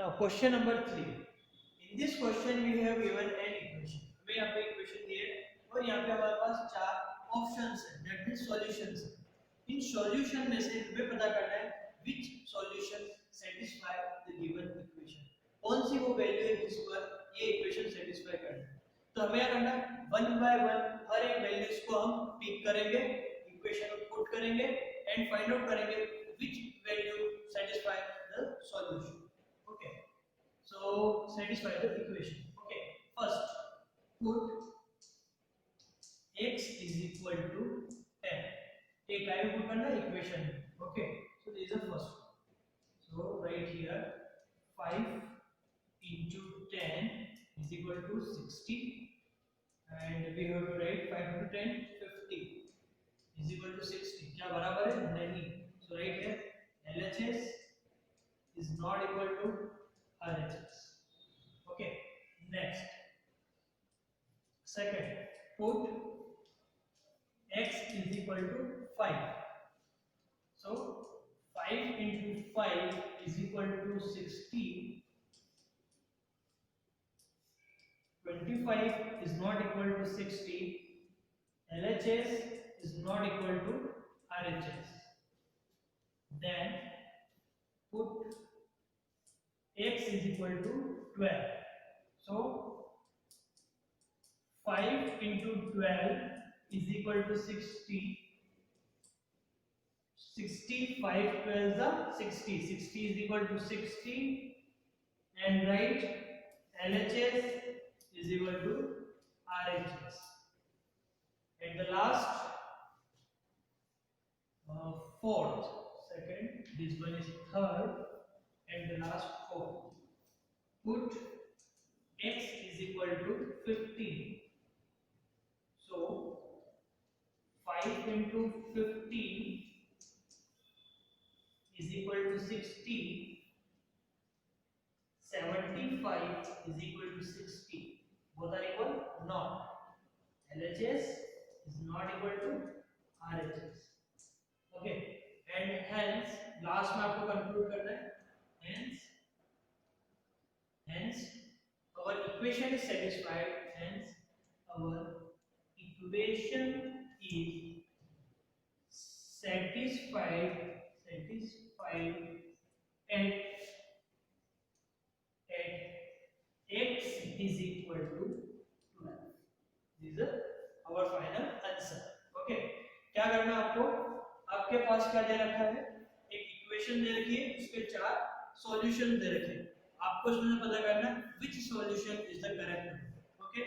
Now question number 3. In this question we have given an equation. हमें यहाँ पे equation दी है और यहाँ पे हमारे पास चार ऑप्शंस हैं, दैट मींस सॉल्यूशंस हैं. इन सॉल्यूशन में से हमें पता करना है which solution satisfy the given equation. कौन सी वो वैल्यू है जिस पर ये इक्वेशन सेटिस्फाई करना है. तो हमें क्या करना है, वन बाय वन हर एक वैल्यूज को हम पिक करेंगे, इक्वेशन में पुट करेंगे एंड फाइंड आउट करेंगे which value satisfy the solution. Okay, so satisfy the equation. Okay, first put x is equal to 10. एक आई पुट करना equation. Okay, so this is the first one. So right here 5 into 10 is equal to 60, and we have to write 5 into 10 50 is equal to 60. क्या बराबर है? नहीं. So right here LHS is not equal to RHS. Okay, next second put x is equal to 5. So 5 into 5 is equal to 60. 25 is not equal to 60. LHS is not equal to RHS. Then put x is equal to 12. So 5 into 12 is equal to 60. 65 12 is 60. 60 is equal to 60, and write LHS is equal to RHS. And the last fourth, second, this one is third, and the last fourth. Put x is equal to 15. So 5 into 15 is equal to 60. 75 is equal to 60. Both are equal? Not. LHS is not equal to RHS. Okay, and hence last में आपको conclude करना है. Hence our equation is satisfied. Hence our equation is satisfied at x is equal to 12. This is our final answer. Okay, क्या करना आपको, आपके पास क्या दे रखा है, एक इक्वेशन दे रखी है, उसके चार सॉल्यूशन दे रखे हैं. आपको इसमें पता करना which solution is the correct one. Okay,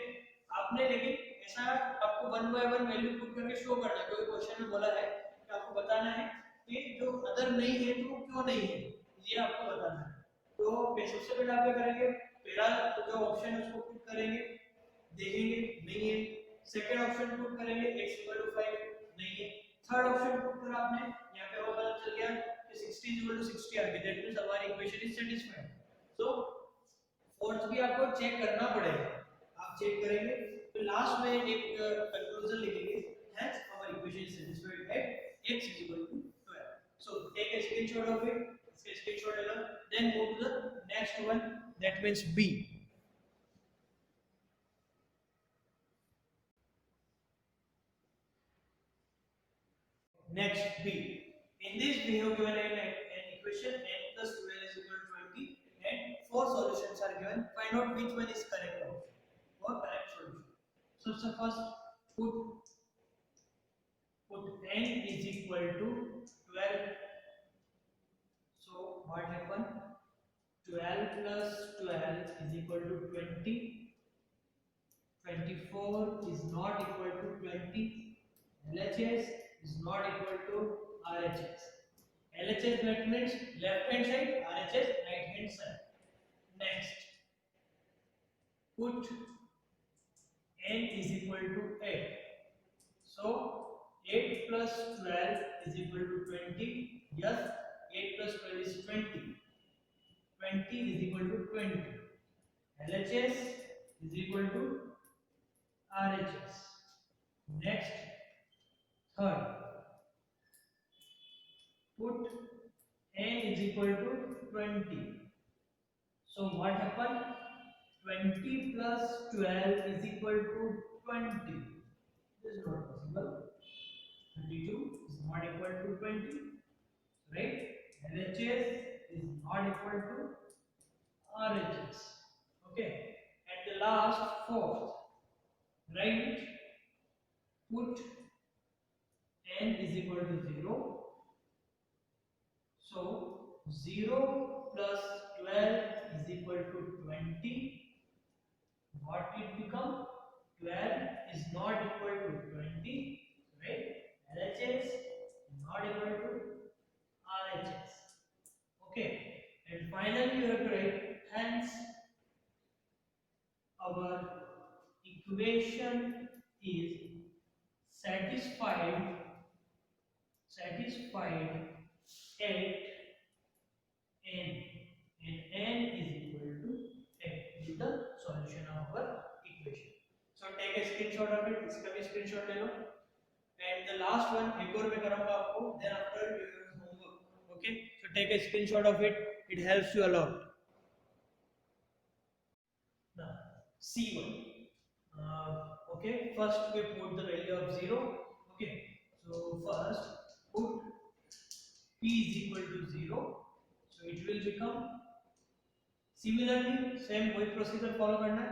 आपने लेकिन ऐसा आपको one by one value put करके शो करना है. कोई क्वेश्चन में बोला है कि आपको बताना है कि जो अदर नहीं है तो क्यों नहीं है, ये आपको बताना है. तो सबसे पहले आप क्या करेंगे, पहला जो ऑप्शन है उसको पुट करेंगे, देखेंगे नहीं है. सेकंड ऑप्शन पुट करेंगे x = 5, नहीं है. थर्ड ऑप्शन पुट करा आपने, यहां पे पता चल गया कि 60 = 60 आ गया, दैट मींस हमारी equation is satisfied. So fourth भी आपको चेक करना पड़ेगा, आप चेक करेंगे तो लास्ट में एक कंक्लूजन लिखेंगे, hence our equation is satisfied at x = 12. So take a screenshot of it, इसका screenshot ले लो, then move to the next one, that means B. Next B. In this we have given an equation n plus 12 is equal to 20, and four solutions are given. Find out which one is correct option or correct solution. So first put n is equal to 12. So what happened? 12 plus 12 is equal to 20. 24 is not equal to 20. LHS is not equal to RHS. LHS that means left hand side, RHS right hand side. Next, put n is equal to 8. So 8 plus 12 is equal to 20. Yes, 8 plus 12 is 20. 20 is equal to 20. LHS is equal to RHS. Next, third, put n is equal to 20. So what happened? 20 plus 12 is equal to 20. This is not possible. 32 is not equal to 20, right? LHS is not equal to RHS. Okay. And the last fourth, right? Put n is equal to 0. So 0 plus 12 is equal to 20. What it become? 12 is not equal to 20, right? LHS not equal to RHS. Okay. And finally you have to write, hence our equation is satisfied at n, and n is equal to n. This is the solution of our equation. So take a screenshot of it. इसका भी screenshot ले लो. And the last one एक और मैं कराऊंगा आपको. Then after you have homework. Okay. So take a screenshot of it. It helps you a lot. Now C1. Okay. First we put the value of 0. Okay. So first put p is equal to 0. So it will become, similarly same वही procedure follow करना है.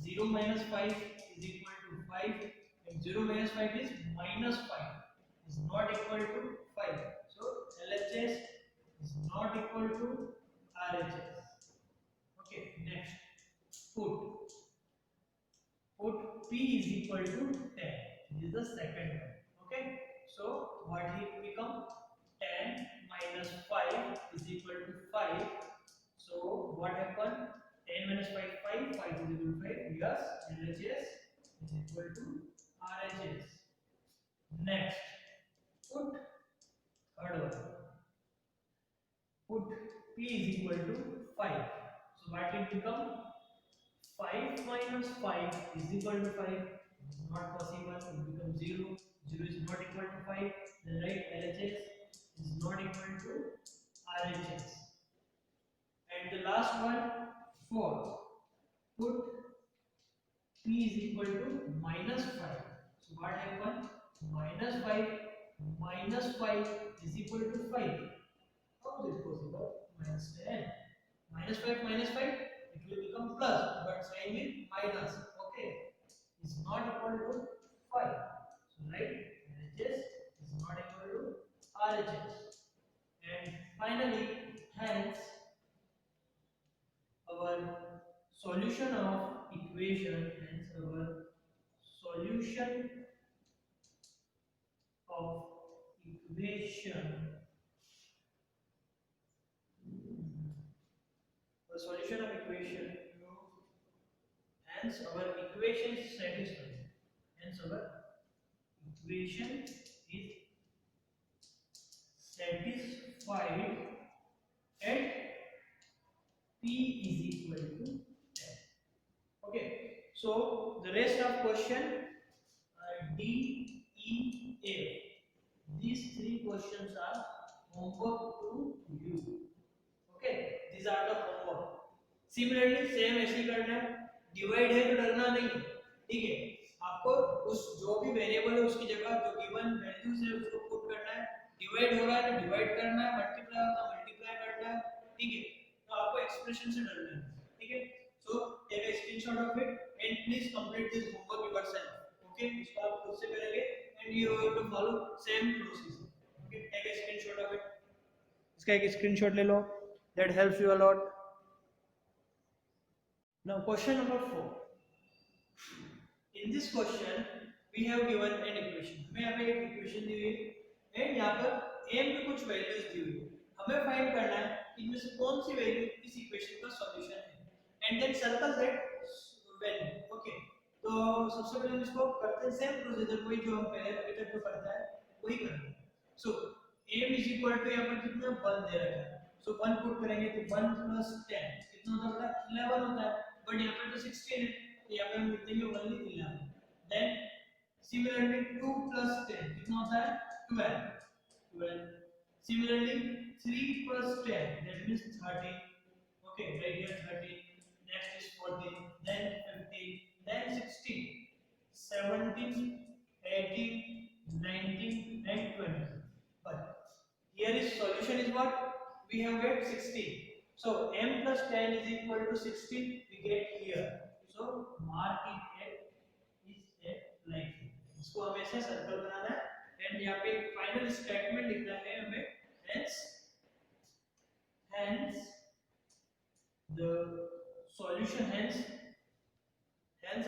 0 minus 5 is equal to 5, and 0 minus 5 is minus 5 is not equal to 5. So LHS is not equal to RHS. Okay, next put p is equal to 10. This is the second one. Okay, so what it become? 10 minus 5 is equal to 5. So what happened? 10 minus 5, 5, 5 is equal to 5. Yes, LHS is equal to RHS. Next, put third one. Put p is equal to 5. So what it become? 5 minus 5 is equal to 5. Not possible. It becomes 0. 0 is not equal to 5. Then write LHS is not equal to RHS. And the last one, 4. Put p is equal to minus 5. So what happened? Minus 5 is equal to 5. How is it possible? Minus 10. Minus 5, it will become plus, but sign is minus. Okay. Is not equal to 5. So right, LHS is not equal to RHS. And finally, hence our solution of equation, of equation the solution of equation hence our equation is satisfied. Hence our equation is satisfied at p is equal to 10. Okay, so the rest of question D, E, F. These three questions are homework to you. Okay, these are the homework. Similarly, same ऐसे ही करना है. Divide है तो डरना नहीं, ठीक है. आपको उस जो भी वेरिएबल है उसकी जगह जो गिवन वैल्यूज है उसको पुट करना है. डिवाइड हो रहा है तो डिवाइड करना है, मल्टीप्लाई हो रहा है मल्टीप्लाई करना है, ठीक है. तो आपको एक्सप्रेशन से डरना है, ठीक है. So take a screenshot of it and please complete this homework yourself. Okay, इसको आप खुद से करेंगे and you have to follow same procedure. Okay, take a screenshot of it. इसका एक स्क्रीनशॉट ले लो, that helps you a lot. Now question number 4. In this question we have given an equation. हमें यहाँ पे एक इक्वेशन दी हुई है and यहाँ पर m पे कुछ वैल्यूज दी हुई है. हमें फाइंड करना है कि इनमें से कौन सी वैल्यू इस इक्वेशन का सॉल्यूशन है and then circle that value. Okay, तो सबसे पहले हम इसको करते हैं सेम प्रोसीजर वही जो हम पहले अभी तक जो करता है वही करना है. So m is equal to यहाँ पर कितना 1 दे रखा है. So 1 पुट करेंगे तो 1 plus 10 कितना होता है 11 होता है. बट यहाँ पर तो 16 है तो यहाँ पे हम लिख देंगे only 11. Then similarly 2 plus 10 कितना होता है 12. Similarly 3 plus 10 that means 13. Okay, right here 13, next is 14, then 15, then 16, 17, 18, 19 and 20. But here is solution is what? We have get 16. So m plus 10 is equal to 16 we get here. So mark it at is at like इसको हमें ऐसे circle बनाना है and यहाँ पे final statement लिखना है हमें hence the solution hence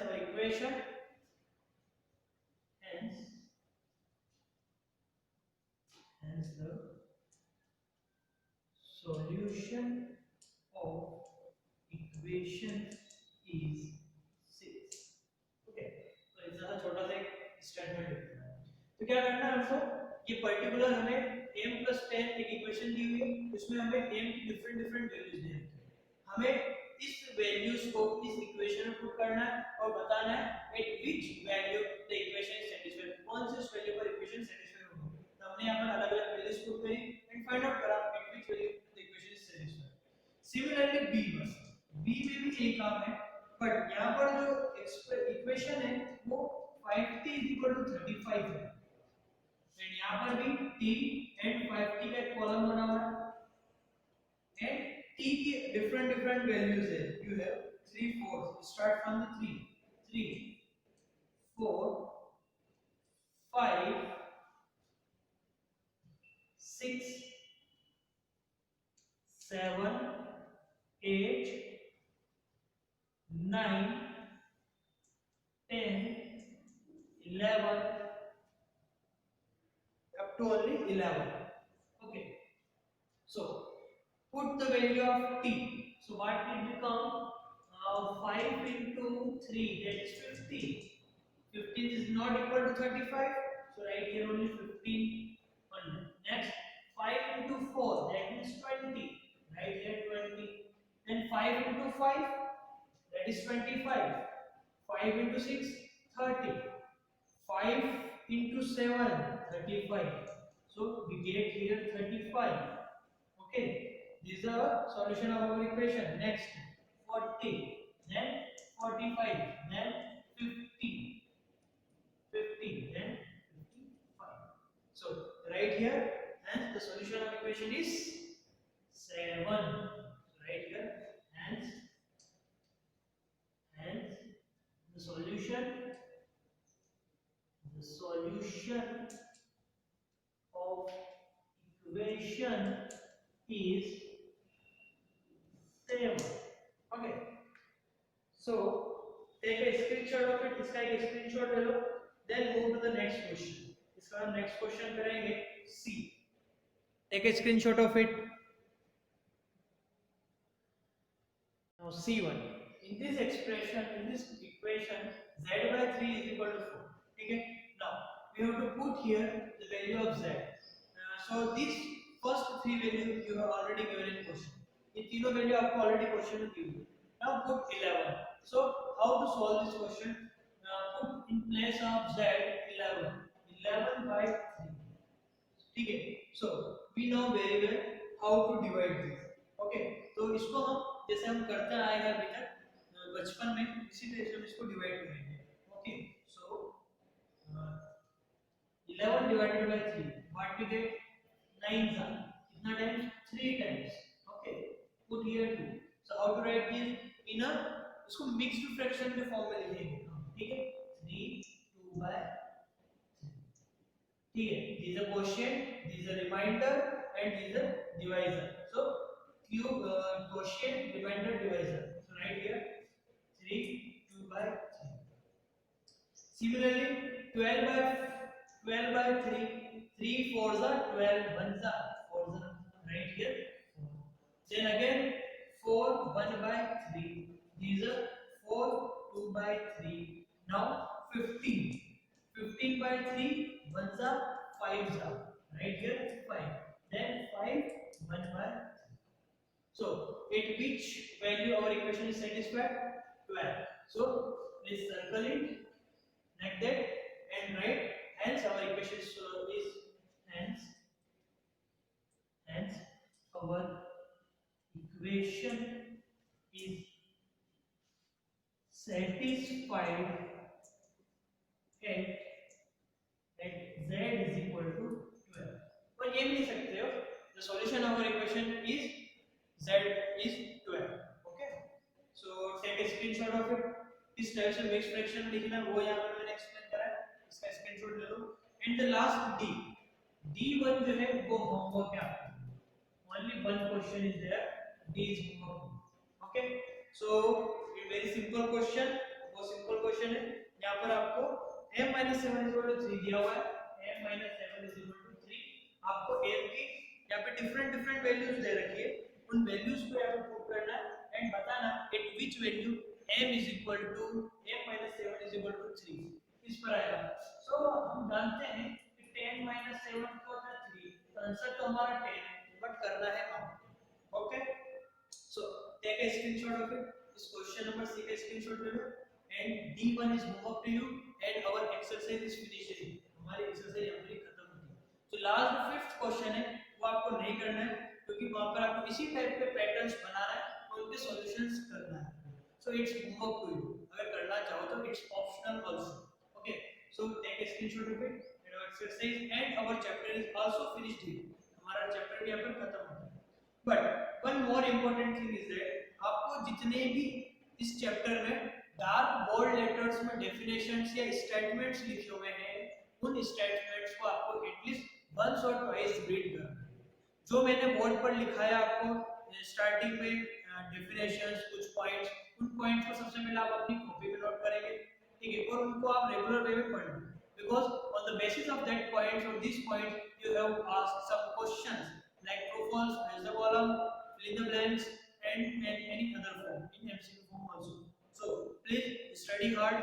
our equation hence the solution of equation is 6. Okay तो इतना सा छोटा सा एक स्टेटमेंट लिखना है तो क्या करना है हमको ये पर्टिकुलर हमें m plus 10 एक इक्वेशन दी हुई है उसमें हमें m की डिफरेंट डिफरेंट वैल्यूज दी हैं हमें इस वैल्यूज को इस इक्वेशन में पुट करना है और बताना है at which value the equation is satisfied कौन से वैल्यू पर इक्वेशन सेटिस्फाई होगी तो हमने यहां पर अलग-अलग वैल्यूज पुट करी एंड फाइंड आउट करा at which value the equation is satisfied similarly b बस b में भी यही काम है बट यहां पर जो इक्वेशन है वो 5t 35 है एंड यहां पर भी t एंड 5t का एक कॉलम बना हुआ है एंड t की डिफरेंट डिफरेंट वैल्यूज है you have 3 4 start from the 3 3 4 5 6 7 8 9 10 11 up to only 11. Okay, so put the value of t. So what will become 5 into 3 that is 50. 15 is not equal to 35, so write here only 15 only. Next 5 into 4 that means 20, write here 20. Then 5 into 5 that is 25. 5 into 6 30. 5 into 7 35. So we get here 35. Okay, this is the solution of our equation. Next 40, then 45, then 50, 50, then 55. So right here and the solution of equation is 7. Right here and the solution of equation is 7. Okay, so take a screenshot of it. इसका एक screenshot ले लो. Then move to the next question. इसका हम next question करेंगे C. Take a screenshot of it. Now C1. In this expression, in this equation, z by 3 is equal to 4. Okay. Now we have to put here the value of z. So these first three values you have already given in question. ये तीनों value आपको already question में दी हुई है. Now put 11. So how to solve this question? Put in place of z 11. 11 by 3. ठीक है. So we know very well how to divide this. Okay. तो इसको हम जैसे हम करते आए हैं अभी तक बचपन में इसी तरह से हम इसको डिवाइड करेंगे. Okay. So 11 divided by 3 what we get 9 are कितना times 3 times. Okay, put here 2. So how to write this in a इसको mixed fraction के फॉर्म में लिखेंगे हम. ठीक है 3 2 by 3. ठीक है this is a quotient, this is a remainder and this is a divisor. So cube quotient remainder divisor. So write here 3 2 by 3. Similarly 12 by 3 3 4s are 12 1s are 4s are right here 4. Then again 4 1 by 3 these are 4 2 by 3. Now 15 by 3 1s are 5s are right here 5. Then 5 1 by 3. So at which value our equation is satisfied? 12. So please circle it like that and write hence our equation is hence our equation is satisfied at z is equal to 12 और ये भी लिख सकते हो the solution of our equation is z is 12 okay so take a screenshot of it किस type से mix fraction लिखना है वो यहाँ पर मैंने एक्सप्लेन करा है इसका स्क्रीनशॉट ले लो and the last D D1 जो है वो होमवर्क है आपका only one question is there D is homework okay so ये very simple question बहुत simple question है यहाँ पर आपको m minus 7 is equal to 3 दिया हुआ है m minus 7 is equal to 3 आपको m की यहाँ पे different वैल्यूज दे रखी है उन वैल्यूज को यहाँ पे पुट करना है एंड बताना at which value m is equal to m minus 7 is equal to 3 इस पर आएगा सो हम जानते हैं कि 10 minus 7 को होता है 3 तो आंसर तो हमारा 10 है बट करना है हम okay so take a screenshot of it इस क्वेश्चन नंबर सी का स्क्रीनशॉट ले लो and D1 is homework to you and our exercise is finished हमारी एक्सरसाइज यहाँ पर खत्म होती है तो लास्ट फिफ्थ क्वेश्चन है वो आपको नहीं करना है क्योंकि वहां पर आपको इसी टाइप के पैटर्न्स बनाना है और उनके सॉल्यूशंस करना है so it's homework to you अगर करना चाहो तो it's optional also okay so take a screenshot of it and our exercise and our chapter is also finished here हमारा चैप्टर भी यहाँ पर खत्म हो गया but one more important thing is that आपको जितने भी इस चैप्टर में डार्क बोल्ड लेटर्स में डेफिनेशंस या स्टेटमेंट्स लिखे हुए हैं उन स्टेटमेंट्स को आपको एटलीस्ट वंस और ट्वाइस रीड करना है जो मैंने बोर्ड पर लिखा है आपको स्टार्टिंग में डेफिनेशंस कुछ पॉइंट्स उन पॉइंट्स को सबसे पहले आप अपनी कॉपी में नोट करेंगे ठीक है और उनको आप रेगुलर वे में पढ़ना because on the basis of that points और this point you have asked some questions like true false fill the column fill in the blanks and any other form in MCQ form also so please study hard